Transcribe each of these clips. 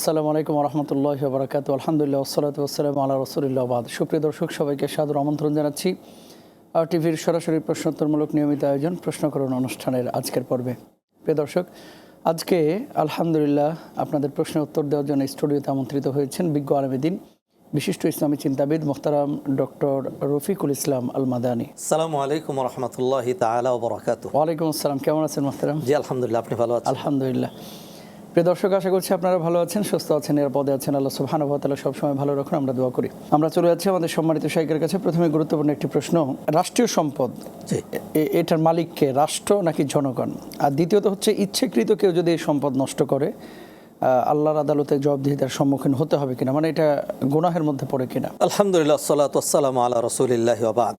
আসসালামু আলাইকুম রহমতুল্লাহি ওয়া বারাকাতুহু। আলহামদুলিল্লাহ ওয়াসসালাতু ওয়াসসালামু আলা রাসূলিল্লাহ ওয়া বাদ। সুপ্রিয় দর্শক, সবাইকে সাদর আমন্ত্রণ জানাচ্ছি আর টিভির সরাসরি প্রশ্নোত্তরমূলক নিয়মিত আয়োজন প্রশ্ন করুন অনুষ্ঠানের আজকের পর্বে। প্রিয় দর্শক, আজকে আলহামদুলিল্লাহ আপনাদের প্রশ্নের উত্তর দেওয়ার জন্য স্টুডিওতে আমন্ত্রিত হয়েছেন বিজ্ঞ আলেমদ্বীন বিশিষ্ট ইসলামী চিন্তাবিদ মোহতারাম ডক্টর রফিকুল ইসলাম আল মাদানী। আসসালামু আলাইকুম রাহমাতুল্লাহি তাআলা ওয়া বারাকাতুহু। ওয়ালাইকুম আসসালাম, কেমন আছেন মোহতারাম? জি আলহামদুলিল্লাহ, আপনি ভালো আছেন? আলহামদুলিল্লাহ। প্রিয় দর্শক, আশা করছি আপনারা ভালো আছেন, সুস্থ আছেন, নিরাপদে আছেন। আল্লাহ সুবহানাহু ওয়া তাআলা সবসময় ভালো রাখুন, আমরা দোয়া করি। আমরা চলে যাচ্ছি আমাদের সম্মানিত শাইখের কাছে। প্রথমে গুরুত্বপূর্ণ একটি প্রশ্ন, রাষ্ট্রীয় সম্পদ এটার মালিককে, রাষ্ট্র নাকি জনগণ? আর দ্বিতীয়ত হচ্ছে, ইচ্ছাকৃত কেউ যদি এই সম্পদ নষ্ট করে আল্লাহর আদালতে জবাবদিহিতার সম্মুখীন হতে হবে কিনা, মানে এটা গুনাহের মধ্যে পড়ে কিনা? আলহামদুলিল্লাহ, আসসালাতু ওয়াসসালামু আলা রাসূলিল্লাহি ওয়া বাদ।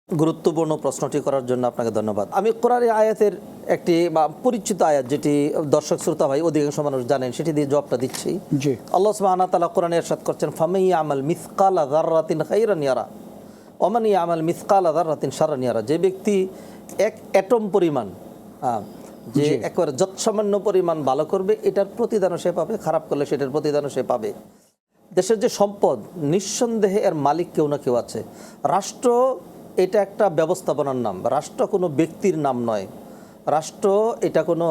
গুরুত্বপূর্ণ প্রশ্নটি করার জন্য আপনাকে ধন্যবাদ। আমি কোরআনের আয়াতের একটি বা পরিচিত আয়াত, যেটি দর্শক শ্রোতা ভাই অধিকাংশ মানুষ জানেন, সেটি দিয়ে জবাবটা দিচ্ছি। জি, আল্লাহ সুবহানাহু ওয়া তাআলা কোরআনে ইরশাদ করছেন, ফামান ইয়ামাল মিসকালা যাররাতিন খাইরান ইয়ারা ওয়া মান ইয়ামাল মিসকালা যাররাতিন শাররান ইয়ারা। যে ব্যক্তি এক অ্যাটম পরিমাণ, যে একেবারে যৎসামান্য পরিমাণ ভালো করবে, এটার প্রতিদানও সে পাবে, খারাপ করলে সেটার প্রতিদানও সে পাবে। দেশের যে সম্পদ, নিঃসন্দেহে এর মালিক কেউ না কেউ আছে। রাষ্ট্র এটা একটা ব্যবস্থাপনার নাম, রাষ্ট্র কোনো ব্যক্তির নাম নয়, রাষ্ট্র এটা কোনো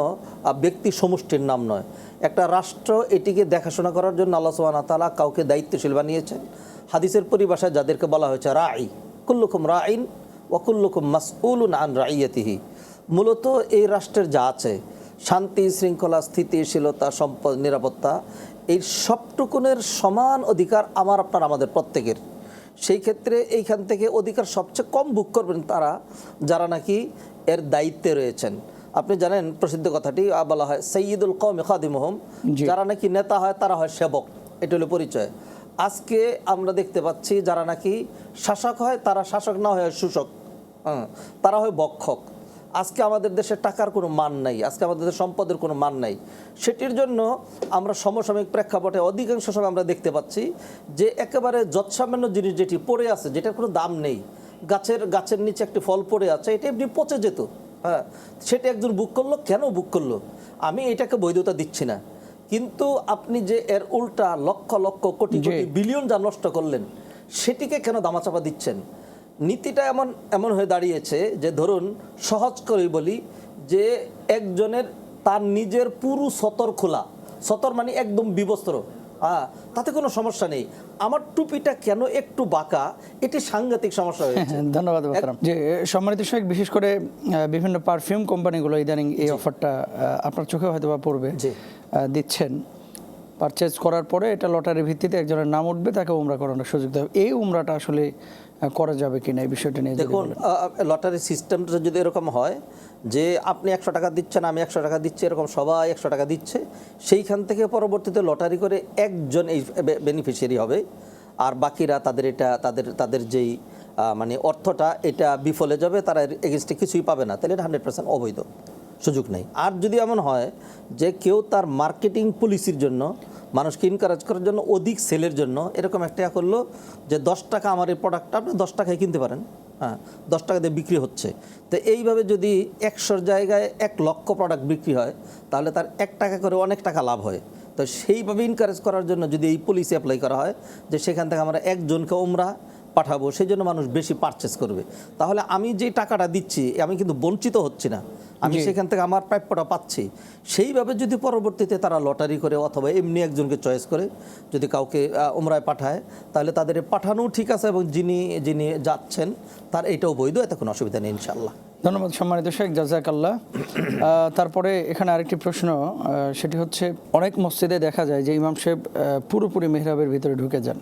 ব্যক্তি সমষ্টির নাম নয়। একটা রাষ্ট্র এটিকে দেখাশোনা করার জন্য আল্লাহ সুবহানাহু ওয়া তাআলা কাউকে দায়িত্বশীল বানিয়েছেন। হাদিসের পরিভাষায় যাদেরকে বলা হয়েছে রাঈ, কুল্লুকুম রাঈন ওয়া কুল্লুকুম মাসউলুন আন রাঈয়াতিহি। মূলত এই রাষ্ট্রের যা আছে, শান্তি শৃঙ্খলা, স্থিতিশীলতা, সম্পদ, নিরাপত্তা, এই সবটুকুনের সমান অধিকার আমার আপনার আমাদের প্রত্যেকের। সেই ক্ষেত্রে এইখান থেকে অধিকার সবচেয়ে কম ভোগ করবেন তারা, যারা নাকি এর দায়িত্বে রয়েছেন। আপনি জানেন প্রসিদ্ধ কথাটি বলা হয়, সাইয়্যিদুল কওমি খাদিমুহুম। যারা নাকি নেতা হয় তারা হয় সেবক, এটা হলো পরিচয়। আজকে আমরা দেখতে পাচ্ছি যারা নাকি শাসক হয় তারা শাসক না হয় শোষক, তারা হয় ভক্ষক। আজকে আমাদের দেশে টাকার কোনো মান নাই, আজকে আমাদের দেশে সম্পদের কোনো মান নাই। সেটির জন্য আমরা সমসাময়িক প্রেক্ষাপটে অধিকাংশ সময় আমরা দেখতে পাচ্ছি যে একেবারে যৎসামান্য জিনিস যেটি পড়ে আছে, যেটার কোনো দাম নেই, গাছের নিচে একটি ফল পড়ে আছে, এটা এমনি পচে যেত, সেটা একজন বুক করলো। কেন বুক করলো? আমি এটাকে বৈধতা দিচ্ছি না, কিন্তু আপনি যে এর উল্টা লক্ষ লক্ষ কোটি কোটি বিলিয়ন যা নষ্ট করলেন, সেটিকে কেন দামাচাপা দিচ্ছেন? নীতিটা এমন হয়ে দাঁড়িয়েছে যে, ধরুন সহজ করে বলি, যে একজনের তার নিজের পুরো সতর খোলা, সতর মানে একদম বিবস্ত্র, তাতে কোনো সমস্যা নেই, আমার টুপিটা কেন একটু বাঁকা, এটি সাংঘাতিক সমস্যা হয়েছে। ধন্যবাদ। যে সম্মানিত শাইখ, বিশেষ করে বিভিন্ন পারফিউম কোম্পানিগুলো ইদানিং এই অফারটা আপনার চোখে হয়তো বা পড়বে, দিচ্ছেন। পারচেজ করার পরে এটা লটারির ভিত্তিতে একজনের নাম উঠবে, তাকে উমরা করানোর সুযোগ দেবে। এই উমরাটা আসলে করা যাবে কিনা, এই বিষয়টা নিয়ে দেখুন, লটারি সিস্টেমটা যদি এরকম হয় যে আপনি 100 টাকা দিচ্ছেন, আমি 100 টাকা দিচ্ছি, এরকম সবাই 100 টাকা দিচ্ছে, সেইখান থেকে পরবর্তীতে লটারি করে একজন এই বেনিফিশিয়ারি হবে, আর বাকিরা তাদের যেই মানে অর্থটা এটা বিফলে যাবে, তারা এগেনস্টে কিছুই পাবে না, তাহলে এটা 100% অবৈধ, সুযোগ নেই। আর যদি এমন হয় যে কেউ তার মার্কেটিং পলিসির জন্য, মানুষকে এনকারেজ করার জন্য, অধিক সেলের জন্য এরকম একটা করলো যে 10 টাকা আমার এই প্রোডাক্টটা আপনি 10 টাকায় কিনতে পারেন, 10 টাকা দিয়ে বিক্রি হচ্ছে। তো এইভাবে যদি 100 জায়গায় 1 লক্ষ প্রোডাক্ট বিক্রি হয়, তাহলে তার 1 টাকা করে অনেক টাকা লাভ হয়। তো সেইভাবে এনকারেজ করার জন্য যদি এই পলিসি অ্যাপ্লাই করা হয় যে সেখান থেকে আমরা একজনকে উমরা পাঠাবো, সেই জন্য মানুষ বেশি পারচেস করবে, তাহলে আমি যে টাকাটা দিচ্ছি আমি কিন্তু বঞ্চিত হচ্ছি না, আমি সেখান থেকে আমার প্রাপ্যটা পাচ্ছি। সেইভাবে যদি পরবর্তীতে তারা লটারি করে অথবা এমনি একজনকে চয়েস করে যদি কাউকে উমরায় পাঠায়, তাহলে তাদের পাঠানো ঠিক আছে, এবং যিনি যাচ্ছেন তার এটাও বৈধ, এতে কোনো অসুবিধা নেই ইনশাআল্লাহ। ধন্যবাদ সম্মানিত শেখ, জাযাকাল্লাহ। তারপরে এখানে আরেকটি প্রশ্ন, সেটি হচ্ছে, অনেক মসজিদে দেখা যায় যে ইমাম সাহেব পুরোপুরি মেহরাবের ভিতরে ঢুকে যান,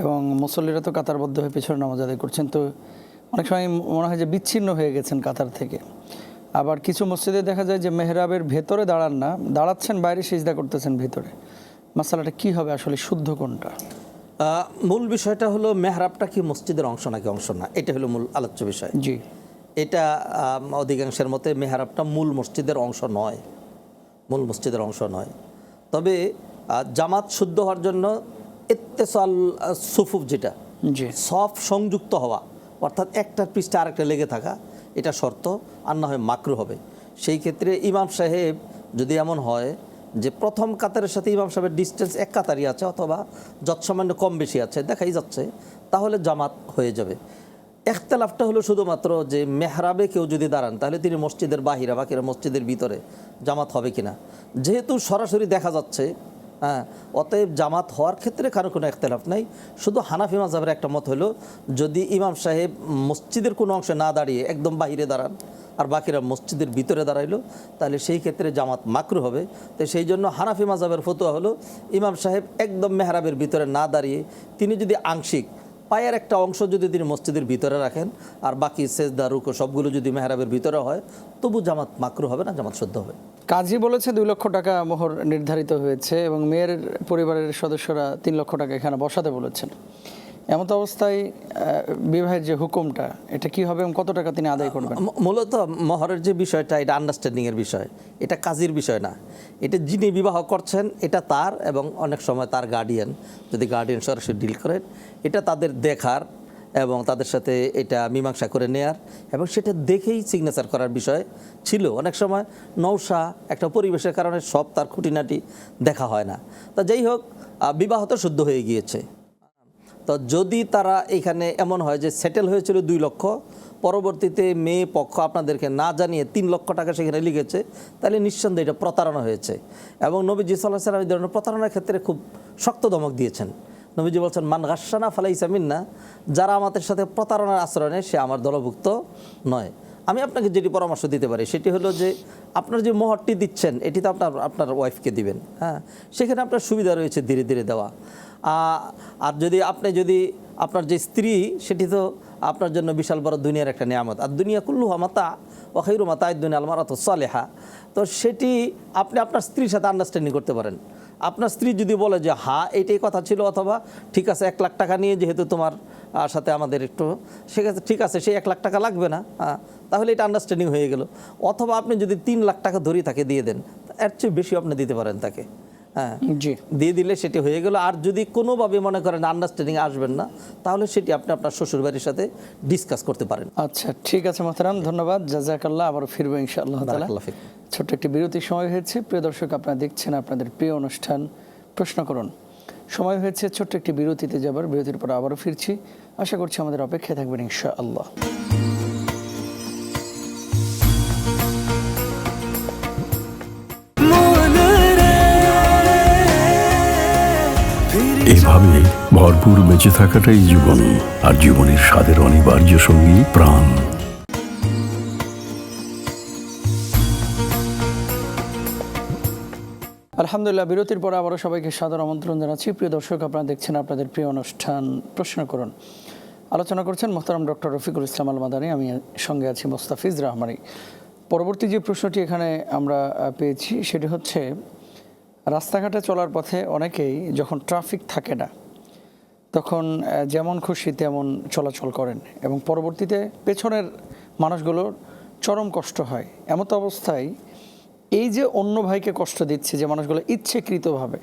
এবং মুসল্লিরা তো কাতারবদ্ধ হয়ে পেছনে নামাজ আদায় করছেন, তো অনেক সময় মনে হয় যে বিচ্ছিন্ন হয়ে গেছেন কাতার থেকে। আবার কিছু মসজিদে দেখা যায় যে মেহরাবের ভেতরে দাঁড়ান না, দাঁড়াচ্ছেন বাইরে, সিজদা করতেছেন ভিতরে। মাসালাটা কি হবে আসলে, শুদ্ধ কোনটা? মূল বিষয়টা হলো মেহরাবটা কি মসজিদের অংশ নাকি অংশ না, এটা হলো মূল আলোচ্য বিষয়। জি, এটা অধিকাংশের মতে মেহরাবটা মূল মসজিদের অংশ নয়, মূল মসজিদের অংশ নয়। তবে জামাত শুদ্ধ হওয়ার জন্য ইত্তেসাল সুফুফ, যেটা সফ সংযুক্ত হওয়া, অর্থাৎ একটার পৃষ্ঠে আরেকটা লেগে থাকা, এটা শর্ত, আর না হয় মাকরু হবে। সেই ক্ষেত্রে ইমাম সাহেব যদি এমন হয় যে প্রথম কাতারের সাথে ইমাম সাহেবের ডিস্টেন্স এক কাতারই আছে অথবা যৎসামান্য কম বেশি আছে, দেখাই যাচ্ছে, তাহলে জামাত হয়ে যাবে। এখতেলাফটা হলো শুধুমাত্র যে মেহরাবে কেউ যদি দাঁড়ান তাহলে তিনি মসজিদের বাহিরে বাকিরা মসজিদের ভিতরে জামাত হবে কিনা। যেহেতু সরাসরি দেখা যাচ্ছে, হ্যাঁ, অতএব জামাত হওয়ার ক্ষেত্রে কারো কোনো এখতেলাফ নাই। শুধু হানাফি মাযহাবের একটা মত হলো যদি ইমাম সাহেব মসজিদের কোনো অংশে না দাঁড়িয়ে একদম বাহিরে দাঁড়ান আর বাকিরা মসজিদের ভিতরে দাঁড়াইলো, তাহলে সেই ক্ষেত্রে জামাত মাকরু হবে। তো সেই জন্য হানাফি মাযহাবের ফতোয়া হলো ইমাম সাহেব একদম মেহরাবের ভিতরে না দাঁড়িয়ে তিনি যদি আংশিক পায়ের একটা অংশ যদি তিনি মসজিদের ভিতরে রাখেন আর বাকি সেজদা রুকু সবগুলো যদি মেহরাবের ভিতরে হয়, তবু জামাত মাকরু হবে না, জামাত শুদ্ধ হবে। কাজী বলেছে 2 লক্ষ টাকা মোহর নির্ধারিত হয়েছে এবং মেয়ের পরিবারের সদস্যরা 3 লক্ষ টাকা এখানে বসাতে বলেছেন। এমত অবস্থায় বিবাহের যে হুকুমটা এটা কি হবে এবং কত টাকা তিনি আদায় করবেন? মূলত মহরের যে বিষয়টা, এটা আন্ডারস্ট্যান্ডিংয়ের বিষয়, এটা কাজীর বিষয় না। এটা যিনি বিবাহ করছেন এটা তার এবং অনেক সময় তার গার্ডিয়ান, যদি গার্ডিয়ান সরাসরি ডিল করেন, এটা তাদের দেখার এবং তাদের সাথে এটা মীমাংসা করে নেয়ার এবং সেটা দেখেই সিগনেচার করার বিষয় ছিল। অনেক সময় নৌশা একটা পরিবেশের কারণে সব তার খুঁটিনাটি দেখা হয় না। তা যাই হোক, বিবাহ তো শুদ্ধ হয়ে গিয়েছে। তো যদি তারা এখানে এমন হয় যে সেটেল হয়েছিল 2 লক্ষ, পরবর্তীতে মেয়ে পক্ষ আপনাদেরকে না জানিয়ে 3 লক্ষ টাকা সেখানে লিখেছে, তাহলে নিঃসন্দেহে এটা প্রতারণা হয়েছে। এবং নবীজি সাল্লাল্লাহু আলাইহি ওয়াসাল্লাম এই ধরনের প্রতারণার ক্ষেত্রে খুব শক্ত ধমক দিয়েছেন। নবীজি বলছেন, মান গাশশানা ফালাইসা মিন্না, যারা আমাদের সাথে প্রতারণার আচরণ নেয় সে আমার দলভুক্ত নয়। আমি আপনাকে যেটি পরামর্শ দিতে পারি সেটি হলো যে আপনার যে মোহরটি দিচ্ছেন এটি তো আপনার ওয়াইফকে দিবেন, হ্যাঁ, সেখানে আপনার সুবিধা রয়েছে ধীরে ধীরে দেওয়া। আর যদি আপনার যে স্ত্রী সেটি তো আপনার জন্য বিশাল বড় দুনিয়ার একটা নিয়ামত, আর দুনিয়া কুল্লুহা মাতা ওয়া খায়রু মাতা'আদ দুনিয়া আল মারাতু সালিহা। তো সেটি আপনি আপনার স্ত্রীর সাথে আন্ডারস্ট্যান্ডিং করতে পারেন। আপনার স্ত্রী যদি বলে যে হ্যাঁ এইটাই কথা ছিল, অথবা ঠিক আছে 1 লাখ টাকা নিয়ে যেহেতু তোমার সাথে আমাদের একটু, সেক্ষেত্রে ঠিক আছে সেই 1 লাখ টাকা লাগবে না, তাহলে এটা আন্ডারস্ট্যান্ডিং হয়ে গেল। অথবা আপনি যদি 3 লাখ টাকা ধরে তাকে দিয়ে দেন, এর চেয়ে বেশি আপনি দিতে পারেন তাকে, হ্যাঁ, দিয়ে দিলে সেটি হয়ে গেল। আর যদি কোনোভাবে মনে করেন আন্ডারস্ট্যান্ডিং আসবেন না, তাহলে সেটি আপনি আপনার শ্বশুরবাড়ির সাথে ডিসকাস করতে পারেন। আচ্ছা, ঠিক আছে মোহতারাম, ধন্যবাদ, জাযাকাল্লাহ। আবার ফিরবো ইনশাআল্লাহ তাআলা। ছোট্ট একটি বিরতির সময় হয়েছে। প্রিয় দর্শক, আপনারা দেখছেন আপনাদের প্রিয় অনুষ্ঠান প্রশ্ন করুন। সময় হয়েছে ছোট্ট একটি বিরতিতে যাবার। বিরতির পর আবারও ফিরছি। আশা করছি আমাদের অপেক্ষায় থাকবেন ইনশাআল্লাহ। এভাবে ভরপুর বেঁচে থাকাটাই জীবন, আর জীবনের স্বাদের অনিবার্য সঙ্গী প্রাণ। আলহামদুলিল্লাহ, বিরতির পর আবারও সবাইকে সাদর আমন্ত্রণ জানাচ্ছি। প্রিয় দর্শক, আপনারা দেখছেন আপনাদের প্রিয় অনুষ্ঠান প্রশ্ন করুন। আলোচনা করছেন মোহতারাম ডক্টর রফিকুল ইসলাম আল মাদানী, আমি সঙ্গে আছি মোস্তাফিজ রহমানী। পরবর্তী যে প্রশ্নটি এখানে আমরা পেয়েছি সেটি হচ্ছে, রাস্তাঘাটে চলার পথে অনেকেই যখন ট্রাফিক থাকে না তখন যেমন খুশি তেমন চলাচল করেন এবং পরবর্তীতে পেছনের মানুষগুলোর চরম কষ্ট হয়। এমত অবস্থায় এই যে অন্য ভাইকে কষ্ট দিচ্ছে যে মানুষগুলো ইচ্ছেকৃতভাবে,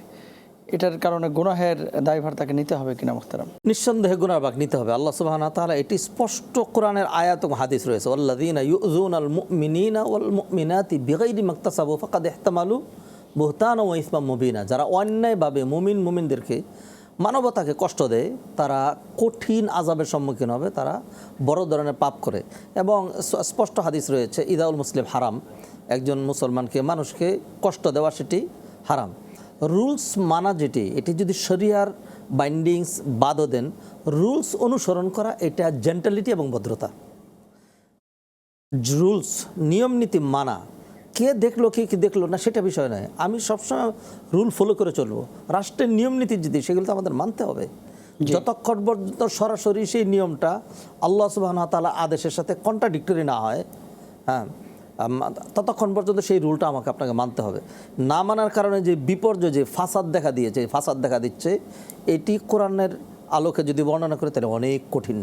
এটার কারণে গুনাহের দায়ভার তাকে নিতে হবে কিনা মোহতারাম? নিঃসন্দেহে গুনার ভাগ নিতে হবে। আল্লাহ সুবহানাহু ওয়া তাআলা এটি স্পষ্ট কোরআনের আয়াত এবং হাদিস রয়েছে, ওয়াল্লাযীনা ইউযুনাল মুমিনিনা ওয়াল মুমিনাতি বিগাইরি মাকতাসাবু ফাকাদ ইহতামালু বুহতানা ওয়া ইসমান মুবিনা। যারা অন্যায়ভাবে মুমিনদেরকে মানবতাকে কষ্ট দেয় তারা কঠিন আযাবের সম্মুখীন হবে, তারা বড় ধরনের পাপ করে। এবং স্পষ্ট হাদিস রয়েছে, ইদাউল মুসলিম হারাম, একজন মুসলমানকে মানুষকে কষ্ট দেওয়া সেটি হারাম। রুলস মানা যেটি, এটি যদি শরিয়ার বাইন্ডিংস বাদও দেন, রুলস অনুসরণ করা এটা জেন্টালিটি এবং ভদ্রতা। রুলস নিয়ম নীতি মানা, কে দেখলো কে দেখলো না সেটা বিষয় নয়। আমি সবসময় রুল ফলো করে চলবো। রাষ্ট্রের নিয়ম নীতি যদি, সেগুলো তো আমাদের মানতে হবে, যতক্ষণ পর্যন্ত সরাসরি সেই নিয়মটা আল্লাহ সুবহানাহু ওয়া তাআলা আদেশের সাথে কন্ট্রাডিক্টরি না হয়, হ্যাঁ, ততক্ষণ পর্যন্ত সেই রুলটা আপনাকে মানতে হবে। না মানার কারণে যে বিপর্যয়, যে ফাসাদ দেখা দিচ্ছে, এটি কোরআনের আলোকে যদি বর্ণনা করে তাহলে অনেক কঠিন।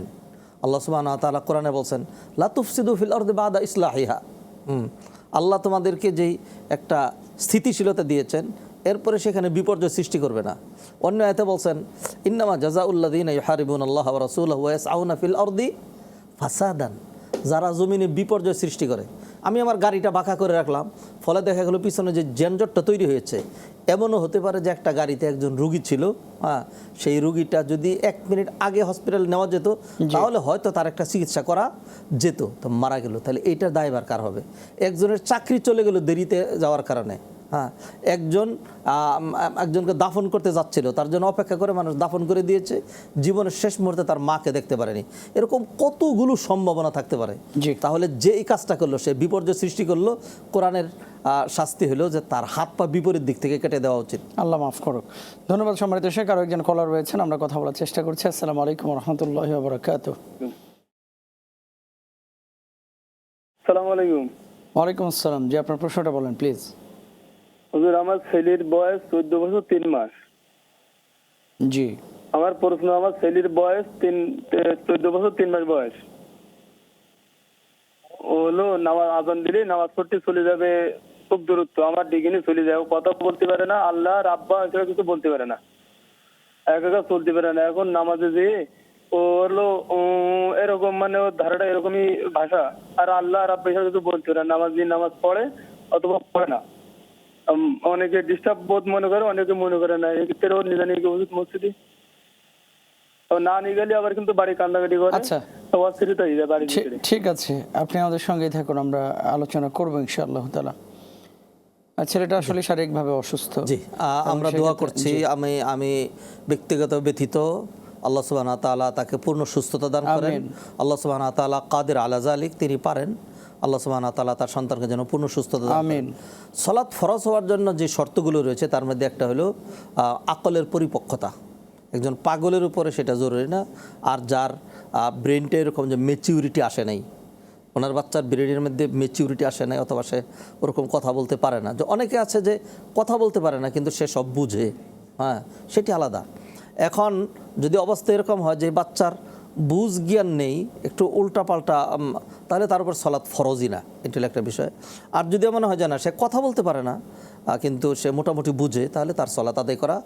আল্লাহ সুবহানাহু ওয়া তাআলা কোরআনে বলছেন, লা তুফসিদু ফিল আরদি বাদা ইসলাহিহা। আল্লাহ তোমাদেরকে যেই একটা স্থিতিশীলতা দিয়েছেন, এরপরে সেখানে বিপর্যয় সৃষ্টি করবে না। অন্য আয়াতে বলছেন, ইন্নামা জাযাউল্লাযীনা ইউহারিবুনাল্লাহা ওয়া রাসূলাহু ওয়া ইয়াসআউনা ফিল আরদি ফাসাদান। যারা জমিনে বিপর্যয় সৃষ্টি করে, আমি আমার গাড়িটা বাঁকা করে রাখলাম, ফলে দেখা গেলো পিছনে যে যানজটটা তৈরি হয়েছে। এমনও হতে পারে যে একটা গাড়িতে একজন রুগী ছিল, হ্যাঁ, সেই রুগীটা যদি 1 মিনিট আগে হসপিটাল নেওয়া যেত তাহলে হয়তো তার একটা চিকিৎসা করা যেত, তো মারা গেল, তাহলে এইটার দায়ভার কার হবে? একজনের চাকরি চলে গেল দেরিতে যাওয়ার কারণে, হ্যাঁ, একজনকে দাফন করতে যাচ্ছিল, তার জন্য অপেক্ষা করে মানুষ দাফন করে দিয়েছে, জীবনের শেষ মুহূর্তে তার মাকে দেখতে পারেনি। এরকম কতগুলো সম্ভাবনা থাকতে পারে। তাহলে যে এই কাজটা করলো সে বিপর্যয় সৃষ্টি করলো, কোরআনের শাস্তি হলো যে তার হাত পা বিপরীত দিক থেকে কেটে দেওয়া উচিত। আল্লাহ মাফ করুক। ধন্যবাদ সম্মানিত শেখ। আরো একজন কলার রয়েছেন, আমরা কথা বলার চেষ্টা করছি। আসসালামু আলাইকুম রহমতুল্লাহি ওয়া বারাকাতুহু। আসসালামু আলাইকুম। ওয়ালাইকুম আসসালাম। জি, আপনার প্রশ্নটা বলেন প্লিজ। হুজুর, আমার ছেলের বয়স 14 বছর 3 মাস। জি, আমার প্রশ্ন, আমার ছেলের বয়স 14 বছর 3 মাস বয়স। ও হলো নামাজ আজান দিলে নামাজ পড়তে চলে যাবে খুব দূরত্ব, আমার ডিগিনে চলে যায়, ও কথা বলতে পারে না, আল্লাহ রাব্বা এছাড়া কিছু বলতে পারে না, একা চলতে পারে না। এখন নামাজে যেয়ে ও হলো এরকম, মানে ওর ধারাটা এরকমই ভাষা, আর আল্লাহ রাব্বা এছাড়া কিছু বলতে পারে না। নামাজ পড়ে অথবা পড়ে না। অনেকে ডিস্টার্ব বোধ মনে করে, অনেকে মনে করে না। এক্ষেত্রে ওর নিয়ে নিয়ে উচিত মসজিদে, না নিয়ে গেলে আবার কিন্তু বাড়ি কান্দাকাটি করে। আচ্ছা, অস্থিরতা হয়ে যায় বাড়ির ভিতরে। ঠিক আছে, আপনি আমাদের সঙ্গেই থাকুন, আমরা আলোচনা করবো ইনশাআল্লাহ তাআলা। ছেলেটা আসলে শারীরিকভাবে অসুস্থ। জি, আমরা দোয়া করছি। আমি ব্যক্তিগত ব্যথিত, আল্লাহ সুবহানাহু ওয়া তাআলা তাকে পূর্ণ সুস্থতা দান করেন। আল্লাহ সুবহানাহু ওয়া তাআলা কাদির আলা যালিক, তিনি পারেন। আল্লাহ সুবহানাহু ওয়া তাআলা তার সন্তানকে যেন পূর্ণ সুস্থতা দান করেন। সালাত ফরজ হওয়ার জন্য যে শর্তগুলো রয়েছে তার মধ্যে একটা হলো আকলের পরিপক্কতা। একজন পাগলের উপরে সেটা জরুরি না। আর যার ব্রেনটা এরকম যে ম্যাচিউরিটি আসে নাই, ওনার বাচ্চার ব্রেনের মধ্যে ম্যাচিউরিটি আসে নাই, অথবা সে ওরকম কথা বলতে পারে না। যে অনেকে আছে যে কথা বলতে পারে না কিন্তু সে সব বুঝে, হ্যাঁ, সেটি আলাদা। এখন যদি অবস্থা এরকম হয় যে বাচ্চার বুঝ জ্ঞান নেই, একটু উল্টাপাল্টা, তাহলে তার উপর সালাত ফরজই না, এটা হলো একটা বিষয়। আর যদি মনে হয় যে না সে কথা বলতে পারে না কিন্তু সে মোটামুটি বুঝে, তাহলে তার সালাত আদায় করা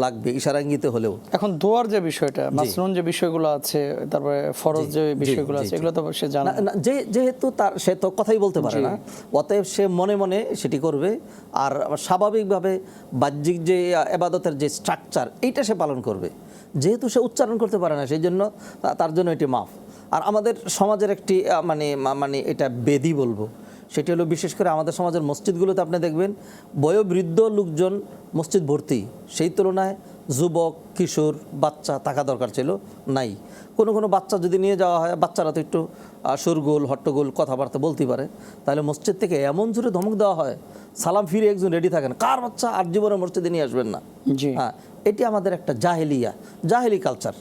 লাগবে, ইশারা ইঙ্গিতে হলেও। এখন দোয়ার যে বিষয়টা, মাসনুন যে বিষয়গুলো আছে, তারপরে ফরজ যে বিষয়গুলো আছে, এগুলো তো সে জানে না। যেহেতু সে তো কথাই বলতে পারে না, অতএব সে মনে মনে সেটি করবে। আর স্বাভাবিকভাবে বাহ্যিক যে ইবাদতের যে স্ট্রাকচার, এইটা সে পালন করবে। যেহেতু সে উচ্চারণ করতে পারে না, সেই জন্য তার জন্য এটি মাফ। আর আমাদের সমাজের একটি মানে এটা বেদি বলবো, সেটি হলো বিশেষ করে আমাদের সমাজের মসজিদগুলোতে আপনি দেখবেন বয়োবৃদ্ধ লোকজন মসজিদ ভর্তি, সেই তুলনায় যুবক, কিশোর, বাচ্চা থাকা দরকার ছিল, নাই। কোনো বাচ্চা যদি নিয়ে যাওয়া হয়, বাচ্চারা তো একটু শোরগোল হট্টগোল কথাবার্তা বলতে পারে, তাহলে মসজিদ থেকে এমন জোরে ধমক দেওয়া হয়, সালাম ফিরে একজন রেডি থাকেন, কার বাচ্চা আর জীবনে মসজিদে নিয়ে আসবেন না। হ্যাঁ, এটি আমাদের একটা জাহেলি কালচার।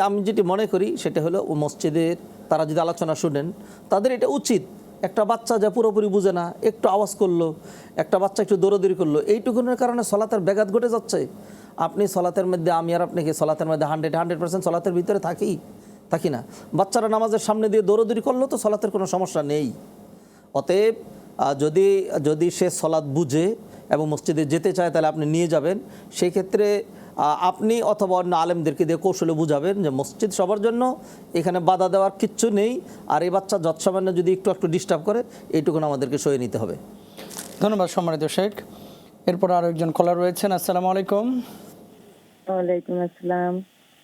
আমি যেটি মনে করি সেটা হলো মসজিদের তারা যদি আলোচনা শুনেন, তাদের এটা উচিত, একটা বাচ্চা যা পুরোপুরি বুঝে না, একটু আওয়াজ করলো, একটা বাচ্চা একটু দৌড়াদৌড়ি করলো, এইটুকুনের কারণে সলাতের ব্যাঘাত ঘটে যাচ্ছে। আপনি সলাতের মধ্যে, আমি আর আপনি কি সলাতের মধ্যে 100% সলাতের ভিতরে থাকি না? বাচ্চারা নামাজের সামনে দিয়ে দৌড়াদৌড়ি করলো তো সলাতের কোনো সমস্যা নেই। অতএব যদি সে সলাত বুঝে এবং মসজিদে যেতে চায়, তাহলে আপনি নিয়ে যাবেন। সেই ক্ষেত্রে আপনি অথবা অন্য আলেমদেরকে দিয়ে কৌশলে বুঝাবেন যে মসজিদ সবার জন্য, এখানে বাধা দেওয়ার কিচ্ছু নেই। আর এই বাচ্চা যৎসামান্য যদি একটু ডিস্টার্ব করে, এইটুকুন আমাদেরকে সয়ে নিতে হবে। ধন্যবাদ সম্মানিত শেখ। এরপর আরো একজন কলার রয়েছেন। আসসালামু আলাইকুম। ওয়ালাইকুম আসসালাম।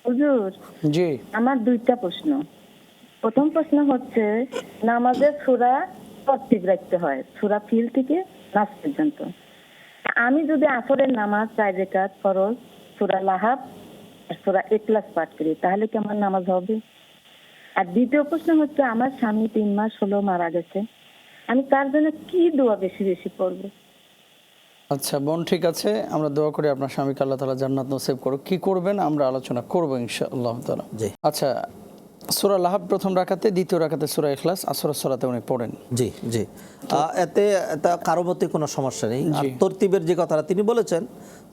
হুজুর, জি, আমার 2টা প্রশ্ন। প্রথম প্রশ্ন হচ্ছে, নামাজের সূরা তরতিব রাখতে হয়, সূরা ফিল থেকে নাস পর্যন্ত। আমি যদি আসরের নামাজ 4 রাকাত ফরজ, সূরা লাহাব আর সূরা ইখলাস পাঠ করি, তাহলে কি আমার নামাজ হবে? আর দ্বিতীয় প্রশ্ন হচ্ছে, আমার স্বামী 3 মাস হলো মারা গেছে, আমি তার জন্য কি দোয়া বেশি বেশি করব? আচ্ছা বোন, ঠিক আছে, আমরা দোয়া করি আপনার স্বামীকে আল্লাহ তাআলা জান্নাত নসিব করুক। কি করবেন আমরা আলোচনা করব ইনশাআল্লাহ তাআলা। জি, আচ্ছা, সূরা লাহাব প্রথম রাকাতে, দ্বিতীয় রাকাতে সূরা ইখলাস, আসরের সালাতে উনি পড়েন। জি, এতে কারো মতে কোনো সমস্যা নেই। আর তরতিবের যে কথাটা তিনি বলেছেন,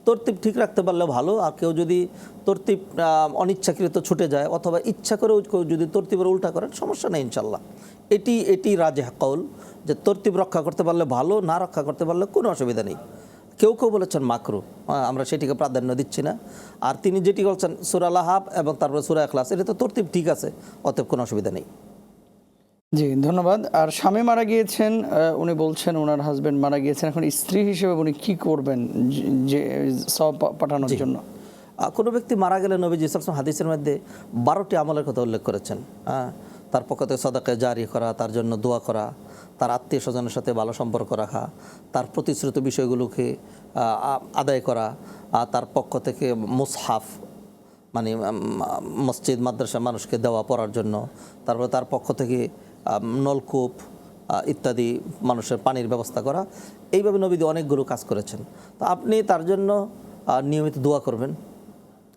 তরতিব ঠিক রাখতে পারলে ভালো। আর কেউ যদি তরতিব অনিচ্ছাকৃত ছুটে যায় অথবা ইচ্ছা করেও কেউ যদি তরতিবের উল্টা করেন, সমস্যা নেই ইনশাল্লাহ। এটি রাজিহ কওল, যে তরতিব রক্ষা করতে পারলে ভালো, না রক্ষা করতে পারলে কোনো অসুবিধা নেই। কেউ বলেছেন মাকরু, আমরা সেটিকে প্রাধান্য দিচ্ছি না। আর তিনি যেটি বলছেন সূরা লাহাব এবং তারপরে সূরা ইখলাস, এটা তো তরতিব ঠিক আছে, অতএব কোনো অসুবিধা নেই। জি, ধন্যবাদ। আর স্বামী মারা গিয়েছেন, উনি বলছেন ওনার হাজবেন্ড মারা গিয়েছেন, এখন স্ত্রী হিসেবে উনি কি করবেন যে সওয়াব পাঠানোর জন্য? কোনো ব্যক্তি মারা গেলে নবীজি সাল্লাল্লাহু আলাইহি ওয়াসাল্লাম হাদিসের মধ্যে 12টি আমলের কথা উল্লেখ করেছেন। তার পক্ষ থেকে সাদাকা জারি করা, তার জন্য দোয়া করা, তার আত্মীয় স্বজনের সাথে ভালো সম্পর্ক রাখা, তার প্রতিশ্রুত বিষয়গুলোকে আদায় করা, তার পক্ষ থেকে মুসহাফ মানে মসজিদ মাদ্রাসা মানুষকে দেওয়া পড়ার জন্য, তারপরে তার পক্ষ থেকে নলকূপ ইত্যাদি মানুষের পানির ব্যবস্থা করা। এইভাবে নবী অনেকগুলো কাজ করেছেন। তো আপনি তার জন্য নিয়মিত দোয়া করবেন,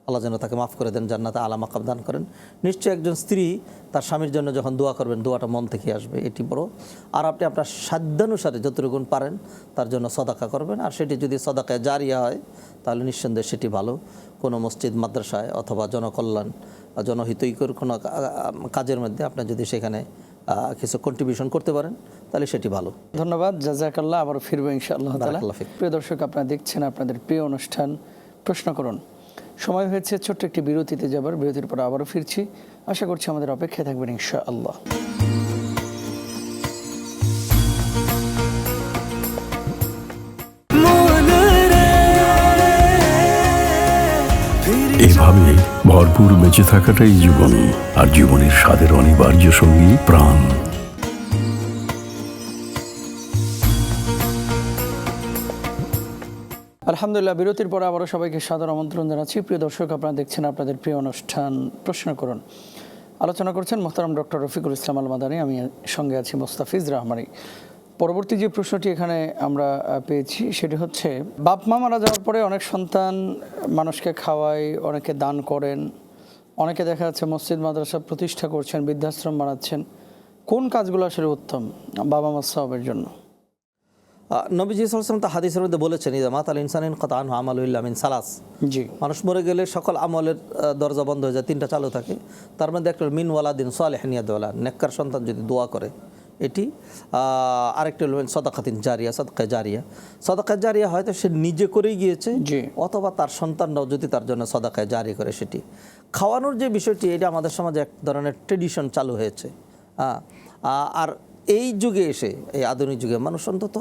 আল্লাহ যেন তাকে মাফ করে দেন, জান্নাতে আলা মাকাম দান করেন। নিশ্চয়ই একজন স্ত্রী তার স্বামীর জন্য যখন দোয়া করবেন, দোয়াটা মন থেকে আসবে, এটি বড়। আর আপনি আপনার সাধ্যানুসারে যতটুকু পারেন তার জন্য সদাকা করবেন। আর সেটি যদি সদাকায় জারিয়া হয় তাহলে নিঃসন্দেহে সেটি ভালো। কোনো মসজিদ মাদ্রাসায় অথবা জনকল্যাণ জনহিতৈকর কোনো কাজের মধ্যে আপনি যদি সেখানে কিছু কন্ট্রিবিউশন করতে পারেন তাহলে সেটি ভালো। ধন্যবাদ, জাযাকাল্লাহ। আবার ফিরবো ইনশাআল্লাহ তাআলা। বারাকাল্লাহ ফিক। প্রিয় দর্শক, আপনারা দেখছেন আপনাদের প্রিয় অনুষ্ঠান প্রশ্ন করুন। সময় হয়েছে ছোট্ট একটি বিরতিতে যাবার। বিরতির পর আবারও ফিরছি। আশা করছি আমাদের অপেক্ষায় থাকবেন ইনশাআল্লাহ। এভাবে ভরপুর বেঁচে থাকাটাই জীবন, আর জীবনের স্বাদের অনিবার্য সঙ্গী প্রাণ। আলহামদুলিল্লাহ, বিরতির পর আবারও সবাইকে সাদর আমন্ত্রণ জানাচ্ছি। প্রিয় দর্শক, আপনারা দেখছেন আপনাদের প্রিয় অনুষ্ঠান প্রশ্ন করুন। আলোচনা করছেন মোহতারাম ডক্টর রফিকুল ইসলাম আল মাদানী, আমি সঙ্গে আছি মোস্তাফিজ রহমানী। পরবর্তী যে প্রশ্নটি এখানে আমরা পেয়েছি সেটি হচ্ছে, বাপ মা মারা যাওয়ার পরে অনেক সন্তান মানুষকে খাওয়ায়, অনেকে দান করেন, অনেকে দেখা যাচ্ছে মসজিদ মাদ্রাসা প্রতিষ্ঠা করছেন, বৃদ্ধাশ্রম বানাচ্ছেন। কোন কাজগুলো আসলে উত্তম বাবা মার সওয়াবের জন্য? নবীজি সাল্লাল্লাহু আলাইহি ওয়াসাল্লাম তা হাদিসের মধ্যে বলেছেন, ইযা মাতাল ইনসান ইনকাতা আনহু আমালুহু ইল্লা মিন সালাস। জি, মানুষ মরে গেলে সকল আমলের দরজা বন্ধ হয়ে যায়, তিনটা চালু থাকে। তার মধ্যে একটা মিন ওয়ালাদিন সালিহিন ইয়াদউলা, নেককার সন্তান যদি দোয়া করে, এটি। আরেকটা হলো সাদাকাতিন জারিয়া, সাদকা জারিয়া। সাদাকা জারিয়া হয়তো সে নিজে করেই গিয়েছে, জি, অথবা তার সন্তানরাও যদি তার জন্য সাদাকায় জারি করে সেটি। খাওয়ানোর যে বিষয়টি, এটা আমাদের সমাজে এক ধরনের ট্রেডিশন চালু হয়েছে। আর এই যুগে এসে, এই আধুনিক যুগে মানুষ অন্তত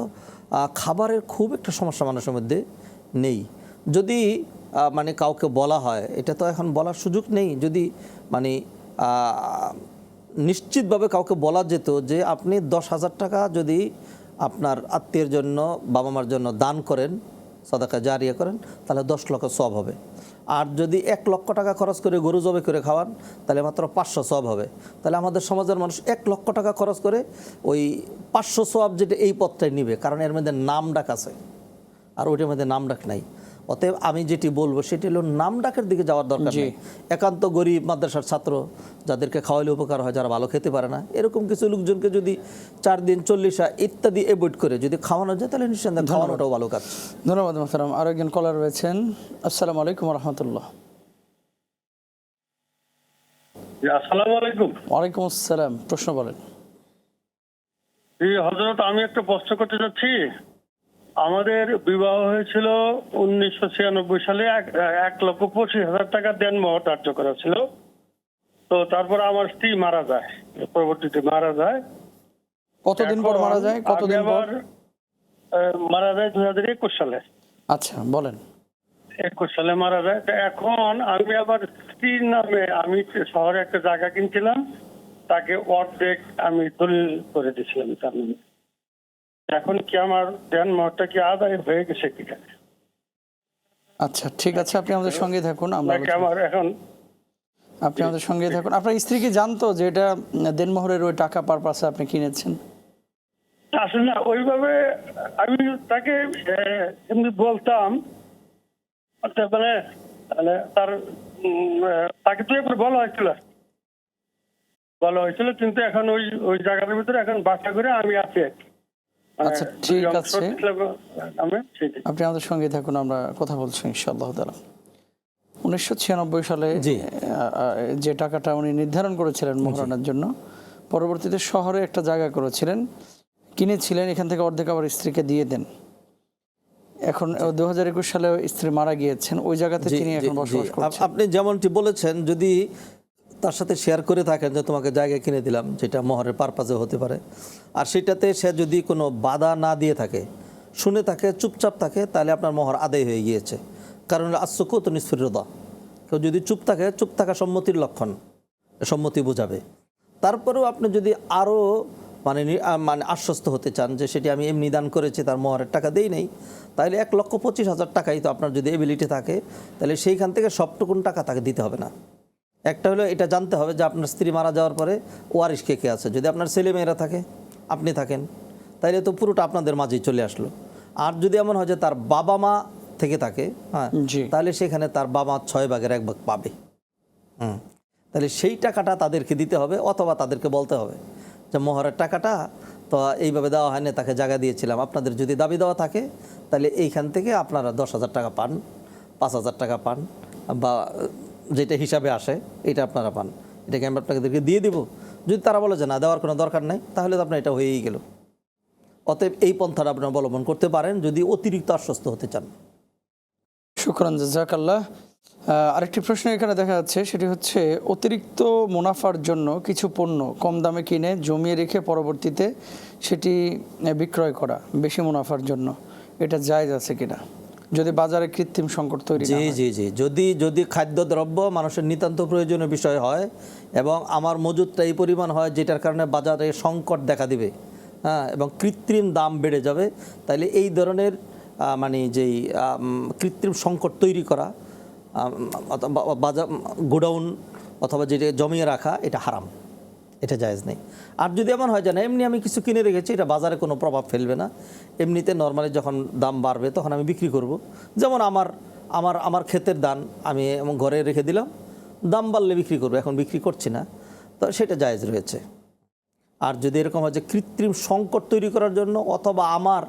খাবারের খুব একটা সমস্যা মানুষের মধ্যে নেই। যদি মানে কাউকে বলা হয়, এটা তো এখন বলার সুযোগ নেই, যদি মানে নিশ্চিতভাবে কাউকে বলা যেত যে আপনি 10,000 টাকা যদি আপনার আত্মীয়ের জন্য, বাবা মার জন্য দান করেন, সাদাকা জারিয়া করেন, তাহলে 10 লক্ষ সওয়াব হবে। আর যদি 1 লক্ষ টাকা খরচ করে গরু জবাই করে খাওয়ান, তাহলে মাত্র 500 সওয়াব হবে। তাহলে আমাদের সমাজের মানুষ 1 লক্ষ টাকা খরচ করে ওই 500 সওয়াব যেটা এই পথটাই নিবে, কারণ এর মধ্যে নাম ডাক আছে, আর ওইটার মধ্যে নাম ডাক নাই। অতএব আমি যেটি বলবো সেটি হলো, নাম ডাকের দিকে যাওয়ার দরকার নেই। একান্ত গরিব মাদ্রাসার ছাত্র যাদেরকে খাওয়াইলে উপকার হয়, যারা ভালো খেতে পারে না, এরকম কিছু লোকজনকে যদি 4 দিন 40 ইত্যাদি অ্যাভয়েড করে যদি খাওয়ানো যায়, তাহলে নিঃসন্দেহে খাওয়ানোটাও ভালো কাজ। ধন্যবাদ মোহতারাম। আরো একজন কলার রয়েছেন। আসসালামু আলাইকুম রহমতুল্লাহ। আসসালামু আলাইকুম। ওয়ালাইকুম আসসালাম, প্রশ্ন বলেন। হযরত, আমি একটা প্রশ্ন করতে চাচ্ছি। আমাদের বিবাহ হয়েছিল 1996 সালে। 1,25,000 টাকা দেনমোহর ধার্য করা ছিল। তো তারপর আমার স্ত্রী মারা যায়, পরবর্তীতে মারা যায়। কতদিন পর মারা যায়? কতদিন পর মারা যায়? 2021 সালে। আচ্ছা, বলেন। 21 সালে মারা যায়। তো এখন আমি আবার স্ত্রীর নামে, আমি শহরে একটা জায়গা কিনছিলাম, তাকে অর্ধেক আমি দলিল করে দিয়েছিলাম তার নামে। এখন কি আমার দেনমোহরটা কি আদায় হয়ে গেছে কিনা? আচ্ছা, ঠিক আছে, আপনি আমাদের সঙ্গে থাকুন। আমরা নাকি আমার এখন আপনি আমাদের সঙ্গে থাকুন। আপনার স্ত্রী কি জানতো যে এটা দেনমোহরের ওই টাকা পারপাসে আপনি কিনেছেন? আসলে না, ওইভাবে আমি তাকে এমনি বলতাম, মানে তার তাকে তো একবার বলা হয়েছিল, কিন্তু এখন ওই জায়গাটার ভিতরে এখন বাসা করে আমি আছি। আচ্ছা, ঠিক আছে, আপনি আমাদের সঙ্গে থাকুন, আমরা কথা বলছি ইনশাআল্লাহ তাআলা। 1996 সালে যে টাকাটা উনি নির্ধারণ করেছিলেন মোহরানার জন্য, পরবর্তীতে শহরে একটা জায়গা করেছিলেন, কিনেছিলেন, এখান থেকে অর্ধেক আবার স্ত্রীকে দিয়ে দেন। এখন 2021 সালে স্ত্রী মারা গিয়েছেন, ওই জায়গাতে তিনি এখন বসবাস করছেন। আপনি যেমনটি বলেছেন, যদি তার সাথে শেয়ার করে থাকেন যে তোমাকে জায়গা কিনে দিলাম, যেটা মোহরের পারপাজে হতে পারে, আর সেটাতে সে যদি কোনো বাধা না দিয়ে থাকে, শুনে থাকে, চুপচাপ থাকে, তাহলে আপনার মোহর আদায় হয়ে গিয়েছে। কারণ আসুকুত নিসফির রিদা, কেউ যদি চুপ থাকে, চুপ থাকা সম্মতির লক্ষণ, সম্মতি বোঝাবে। তারপরেও আপনি যদি আরও মানে আশ্বস্ত হতে চান যে সেটি আমি এমনি দান করেছি, তার মোহরের টাকা দেই নেই, তাহলে 1,25,000 টাকাই তো আপনার যদি এবিলিটি থাকে, তাহলে সেইখান থেকে সবটুকুন টাকা তাকে দিতে হবে না। একটা হলো এটা জানতে হবে যে আপনার স্ত্রী মারা যাওয়ার পরে ওয়ারিশ কে কে আছে। যদি আপনার ছেলে মেয়েরা থাকে, আপনি থাকেন, তাইলে তো পুরোটা আপনাদের মাঝেই চলে আসলো। আর যদি এমন হয় যে তার বাবা মা থেকে থাকে, হ্যাঁ, তাহলে সেখানে তার বাবা 6 ভাগের 1 ভাগ পাবে। তাহলে সেই টাকাটা তাদেরকে দিতে হবে, অথবা তাদেরকে বলতে হবে যে মোহরের টাকাটা তো এইভাবে দেওয়া হয়নি, তাকে জায়গা দিয়েছিলাম, আপনাদের যদি দাবি দেওয়া থাকে তাহলে এইখান থেকে আপনারা 10,000 টাকা পান, 5,000 টাকা পান, বা যেটা হিসাবে আসে এটা আপনারা পান, এটাকে আমি আপনাদেরকে দিয়ে দিব। যদি তারা বলে যে না, দেওয়ার কোনো দরকার নেই, তাহলে তো আপনার এটা হয়েই গেল। অতএব এই পন্থাটা আপনারা অবলম্বন করতে পারেন যদি অতিরিক্ত আশ্বস্ত হতে চান। শুকরান, জাযাকাল্লাহ। আরেকটি প্রশ্ন এখানে দেখা যাচ্ছে, সেটি হচ্ছে অতিরিক্ত মুনাফার জন্য কিছু পণ্য কম দামে কিনে জমিয়ে রেখে পরবর্তীতে সেটি বিক্রয় করা বেশি মুনাফার জন্য, এটা জায়েজ আছে কিনা, যদি বাজারে কৃত্রিম সংকট তৈরি না জি হয়? জি জি যদি খাদ্যদ্রব্য মানুষের নিতান্ত প্রয়োজনীয় বিষয় হয় এবং আমার মজুদটা এই পরিমাণ হয় যেটার কারণে বাজারে সংকট দেখা দিবে, হ্যাঁ, এবং কৃত্রিম দাম বেড়ে যাবে, তাহলে এই ধরনের মানে যেই কৃত্রিম সংকট তৈরি করা, বাজার গোডাউন অথবা যেটা জমিয়ে রাখা, এটা হারাম, এটা জায়েজ নেই। আর যদি এমন হয় যে না, এমনি আমি কিছু কিনে রেখেছি, এটা বাজারে কোনো প্রভাব ফেলবে না, এমনিতে নর্মালি যখন দাম বাড়বে তখন আমি বিক্রি করব। যেমন আমার ক্ষেতের ধান আমি ঘরে রেখে দিলাম, দাম বাড়লে বিক্রি করবো, এখন বিক্রি করছি না, তো সেটা জায়েজ রয়েছে। আর যদি এরকম হয় যে কৃত্রিম সংকট তৈরি করার জন্য, অথবা আমার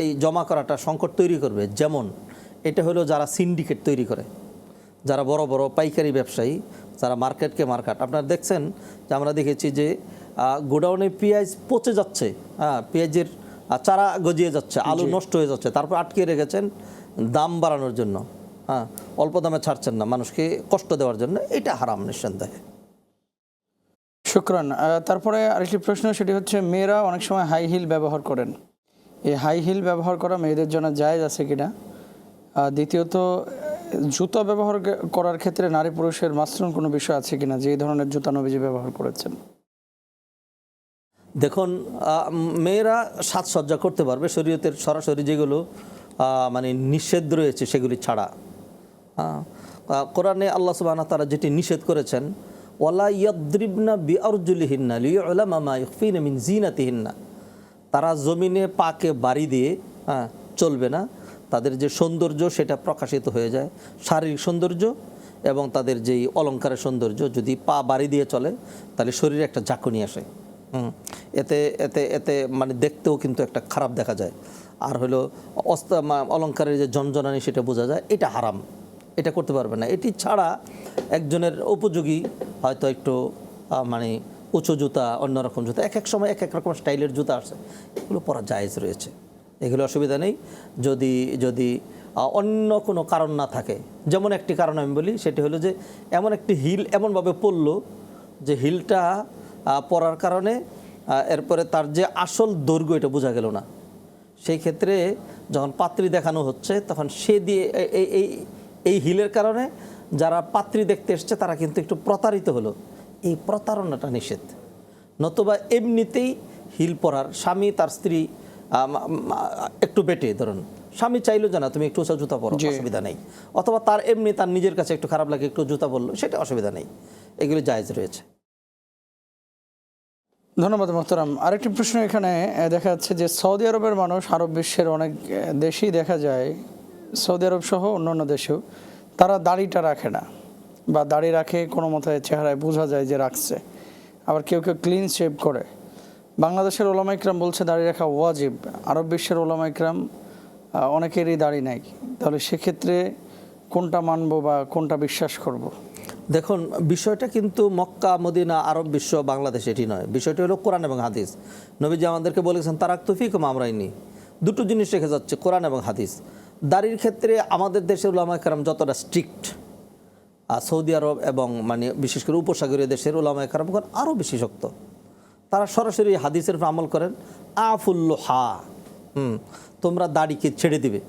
এই জমা করাটা সংকট তৈরি করবে, যেমন এটা হলো যারা সিন্ডিকেট তৈরি করে, যারা বড় বড় পাইকারি ব্যবসায়ী, যারা মার্কেটকে মার্কেট, আপনারা দেখছেন যে আমরা দেখেছি যে গোডাউনে পেঁয়াজ পচে যাচ্ছে, হ্যাঁ, পেঁয়াজের চারা গজিয়ে যাচ্ছে, আলু নষ্ট হয়ে যাচ্ছে, তারপর আটকে রেখেছেন দাম বাড়ানোর জন্য, হ্যাঁ, অল্প দামে ছাড়ছেন না, মানুষকে কষ্ট দেওয়ার জন্য, এটা হারাম নিঃসন্দেহে। শুকরান। তারপরে আরেকটি প্রশ্ন, সেটি হচ্ছে মেয়েরা অনেক সময় হাই হিল ব্যবহার করেন, এই হাই হিল ব্যবহার করা মেয়েদের জন্য জায়েজ আছে কিনা? দ্বিতীয়ত, জুতা ব্যবহার করার ক্ষেত্রে নারী পুরুষের মাসনুন কোনো বিষয় আছে কিনা, যে এই ধরনের জুতা নবীজি ব্যবহার করেছেন? দেখুন, মেয়েরা সাজসজ্জা করতে পারবে শরীয়তের সরাসরি যেগুলো মানে নিষেধ রয়েছে সেগুলি ছাড়া। কোরআনে আল্লাহ সুবহানাহু ওয়া তাআলা যেটি নিষেধ করেছেন, ওয়ালা ইয়াদরিবনা বিআরজুলিহিন্না লিইউলামা মা ইখফিনা মিন জিনাতিহিন্না, তারা জমিনে পাকে বাড়ি দিয়ে চলবে না, তাদের যে সৌন্দর্য সেটা প্রকাশিত হয়ে যায়, শারীরিক সৌন্দর্য এবং তাদের যেই অলংকারের সৌন্দর্য, যদি পা বাড়ি দিয়ে চলে তাহলে শরীরে একটা ঝাঁকুনি আসে, এতে এতে এতে মানে দেখতেও কিন্তু একটা খারাপ দেখা যায়। আর হলো অলংকারের যে জনজনানি সেটা বোঝা যায়, এটা হারাম, এটা করতে পারবে না। এটি ছাড়া একজনের উপযোগী হয়তো একটু মানে উঁচু জুতা, অন্যরকম জুতা, এক এক সময় এক এক রকম স্টাইলের জুতা আসে, এগুলো পরা জায়েজ রয়েছে, এগুলো অসুবিধা নেই, যদি অন্য কোনো কারণ না থাকে। যেমন একটি কারণ আমি বলি, সেটি হলো যে এমন একটি হিল এমনভাবে পরলো যে হিলটা পরার কারণে এরপরে তার যে আসল দৈর্ঘ্য এটা বোঝা গেল না, সেই ক্ষেত্রে যখন পাত্রী দেখানো হচ্ছে তখন সে দিয়ে এই হিলের কারণে যারা পাত্রী দেখতে এসছে তারা কিন্তু একটু প্রতারিত হলো, এই প্রতারণাটা নিষেধ। নতুবা এমনিতেই হিল পরার, স্বামী তার স্ত্রী একটু বেটে ধরুন, স্বামী চাইলো যে না তুমি একটু উঁচা জুতা পরো, অসুবিধা নেই, অথবা তার এমনি তার নিজের কাছে একটু খারাপ লাগে একটু জুতা পরলো, সেটা অসুবিধা নেই, এগুলো জায়েজ রয়েছে। ধন্যবাদ মোহতারাম। আরেকটি প্রশ্ন এখানে দেখা যাচ্ছে যে সৌদি আরবের মানুষ, আরব বিশ্বের অনেক দেশেই দেখা যায়, সৌদি আরব সহ অন্যান্য দেশেও, তারা দাড়িটা রাখে না, বা দাড়ি রাখে কোনো মতে চেহারায় বোঝা যায় যে রাখছে, আবার কেউ কেউ ক্লিন শেভ করে। বাংলাদেশের ওলামা ইকরাম বলছে দাড়ি রাখা ওয়াজিব, আরব বিশ্বের ওলামা ইকরাম অনেকেরই দাড়ি নাই, তাহলে সেক্ষেত্রে কোনটা মানবো বা কোনটা বিশ্বাস করব? দেখুন, বিষয়টা কিন্তু মক্কা, মদিনা, আরব বিশ্ব, বাংলাদেশ এটি নয়, বিষয়টি হলো কোরআন এবং হাদিস। নবীজি আমাদেরকে বলেছেন তারাকতু ফীকুম আমরাইনি, দুটো জিনিস রেখে যাচ্ছে, কোরআন এবং হাদিস। দাড়ির ক্ষেত্রে আমাদের দেশের উলামায়ে কেরাম যতটা স্ট্রিক্ট, সৌদি আরব এবং মানে বিশেষ করে উপসাগরীয় দেশের ওলামায়ে কেরামগণ আরও বেশি শক্ত। তারা সরাসরি হাদিসের উপর আমল করেন, আফুল্লোহা, তোমরা দাড়িকে ছেড়ে দিবে।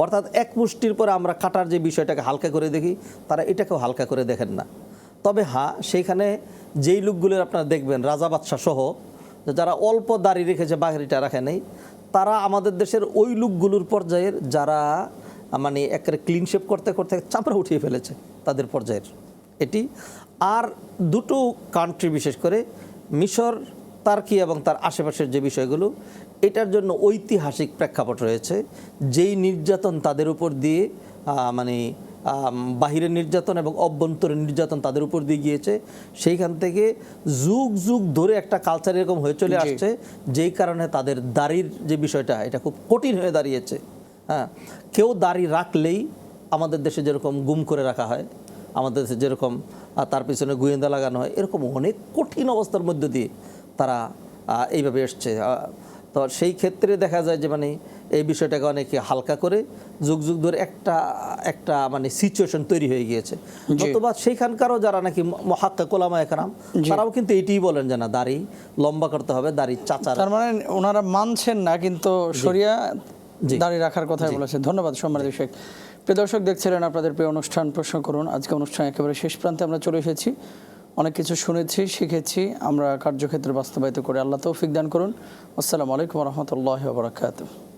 অর্থাৎ এক মুষ্টির পরে আমরা কাটার যে বিষয়টাকে হালকা করে দেখি, তারা এটাকেও হালকা করে দেখেন না। তবে হ্যাঁ, সেইখানে যেই লোকগুলোর আপনারা দেখবেন রাজা বাদশাহ সহ যারা অল্প দাড়ি রেখেছে, বাঘরিটা রাখে নেই, তারা আমাদের দেশের ওই লোকগুলোর পর্যায়ের যারা মানে একেবারে ক্লিন শেপ করতে করতে চামড়া উঠিয়ে ফেলেছে তাদের পর্যায়ের এটি। আর দুটো কান্ট্রি বিশেষ করে মিশর, তার্কি এবং তার আশেপাশের যে বিষয়গুলো, এটার জন্য ঐতিহাসিক প্রেক্ষাপট রয়েছে। যেই নির্যাতন তাদের উপর দিয়ে মানে বাহিরের নির্যাতন এবং অভ্যন্তরীণ নির্যাতন তাদের উপর দিয়ে গিয়েছে, সেইখান থেকে যুগ যুগ ধরে একটা কালচার এরকম হয়ে চলে আসছে, যেই কারণে তাদের দাড়ির যে বিষয়টা এটা খুব কঠিন হয়ে দাঁড়িয়েছে। হ্যাঁ, কেউ দাড়ি রাখলেই আমাদের দেশে যেরকম গুম করে রাখা হয়, আমাদের দেশে যেরকম তার পিছনে গোয়েন্দা লাগানো হয়, এরকম অনেক কঠিন অবস্থার মধ্যে দিয়ে তারা এইভাবে এসছে। তো সেই ক্ষেত্রে দেখা যায় যে মানে এই বিষয়টাকে অনেকে হালকা করে যুগ যুগ ধরে একটা মানে সিচুয়েশন তৈরি হয়ে গিয়েছে। অথবা সেইখানকারও যারা নাকি মুহাক্কিক ওলামায়ে কেরাম, তারাও কিন্তু এটাই বলেন যে না, দাড়ি লম্বা করতে হবে, দাড়ি চাচার। তার মানে ওনারা মানছেন না, কিন্তু শরিয়া দাড়ি রাখার কথাই বলেছে। ধন্যবাদ সম্মানিত শেখ। প্রিয় দর্শক, দেখছিলেন আপনাদের প্রিয় অনুষ্ঠান প্রশ্ন করুন। আজকে অনুষ্ঠান একেবারে শেষ প্রান্তে আমরা চলে এসেছি। অনেক কিছু শুনেছি, শিখেছি, আমরা কার্যক্ষেত্রে বাস্তবায়িত করে আল্লাহ তৌফিক দান করুন। আসসালামু আলাইকুম ওয়া রাহমাতুল্লাহি ওয়া বারাকাতুহু।